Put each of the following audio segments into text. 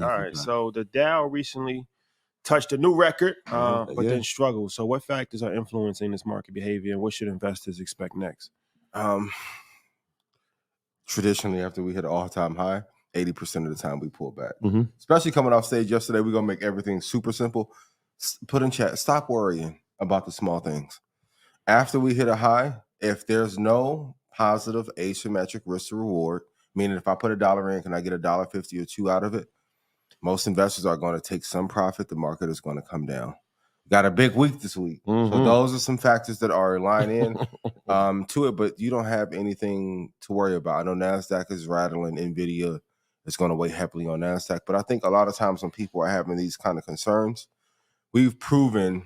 All right. So the Dow recently touched a new record, but then struggled. So what factors are influencing this market behavior, and what should investors expect next? Traditionally, after we hit an all-time high, 80% of the time we pull back. Especially coming off stage yesterday, we're going to make everything super simple. Put in chat, stop worrying about the small things. After we hit a high, if there's no positive asymmetric risk to reward, meaning if I put $1 in, can I get $1.50 or $2 out of it? Most investors are going to take some profit. The market is going to come down. Got a big week this week. So those are some factors that are aligned in to it, but you don't have anything to worry about. I know NASDAQ is rattling. Nvidia is going to weigh heavily on NASDAQ, but I think a lot of times when people are having these kind of concerns, we've proven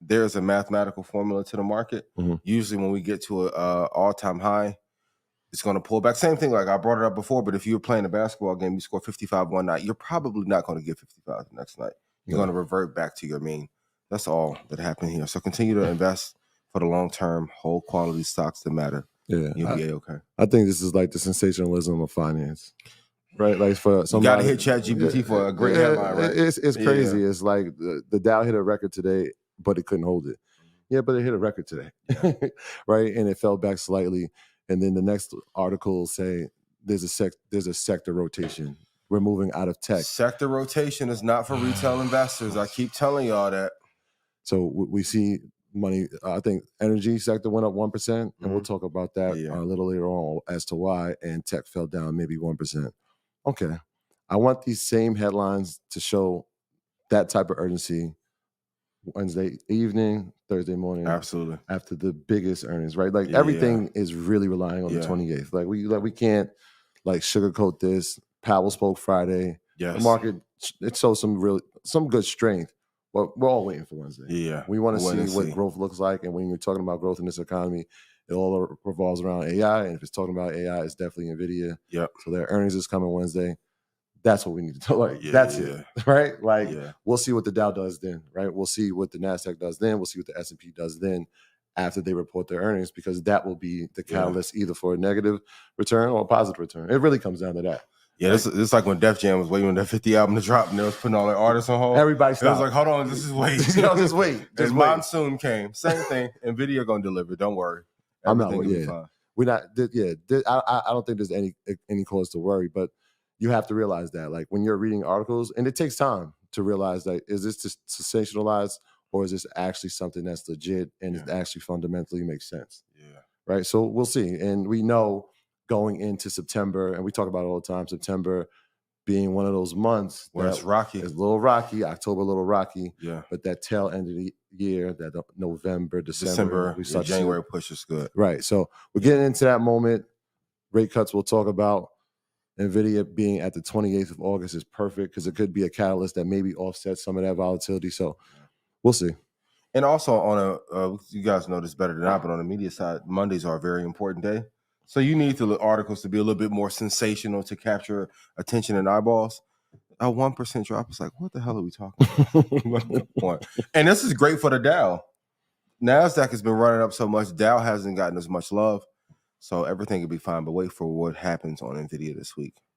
there's a mathematical formula to the market. Usually when we get to an all-time high, it's going to pull back. Same thing, like I brought it up before, but if you're playing a basketball game, you score 55 one night, you're probably not going to get 55 the next night. You're going to revert back to your mean. That's all that happened here. So continue to invest for the long term, hold quality stocks that matter. Yeah. You'll be okay. I think this is like the sensationalism of finance. Right? Like for somebody. You got to hit ChatGPT for a great headline, right? It's crazy. It's like the Dow hit a record today, but it couldn't hold it. Yeah, but it hit a record today. Right? And it fell back slightly. And then the next article say there's a sector rotation. We're moving out of tech. Sector rotation is not for retail investors. I keep telling y'all that. So we see money. I think energy sector went up 1%, and we'll talk about that a little later on as to why. And tech fell down maybe 1%. Okay, I want these same headlines to show that type of urgency Wednesday evening, Thursday morning. Absolutely. After the biggest earnings, right? Like everything is really relying on the 28th. Like we can't like sugarcoat this. Powell spoke Friday. Yes. The market, it shows some good strength. But we're all waiting for Wednesday. Yeah. We want to see what growth looks like. And when you're talking about growth in this economy, it all revolves around AI. And if it's talking about AI, it's definitely Nvidia. Yep. So their earnings is coming Wednesday. That's what we need to do. Like, that's it, right? Like, we'll see what the Dow does then, right? We'll see what the NASDAQ does then. We'll see what the S&P does then after they report their earnings, because that will be the catalyst either for a negative return or a positive return. It really comes down to that. Yeah, this is like when Def Jam was waiting on that 50 album to drop, and they was putting all their artists on hold. Everybody stopped. It was like, hold on, just wait. Just wait. Just monsoon came. Same thing. Nvidia going to deliver. Don't worry. Everything will be fine. We're not. I don't think there's any cause to worry, but you have to realize that, like, when you're reading articles, and it takes time to realize, like, is this just sensationalized, or is this actually something that's legit and it actually fundamentally makes sense? Yeah. Right. So we'll see, and we know going into September, and we talk about it all the time, September being one of those months where it's rocky. It's a little rocky. October a little rocky. Yeah. But that tail end of the year, that November, December, we start January push is good. Right. So we're getting into that moment. Rate cuts we'll talk about. Nvidia being at the 28th of August is perfect because it could be a catalyst that maybe offsets some of that volatility. So we'll see. And also on you guys know this better than I, but on the media side, Mondays are a very important day. So you need the articles to be a little bit more sensational to capture attention and eyeballs. A 1% drop is like, what the hell are we talking about? And this is great for the Dow. NASDAQ has been running up so much. Dow hasn't gotten as much love. So everything will be fine. But wait for what happens on Nvidia this week.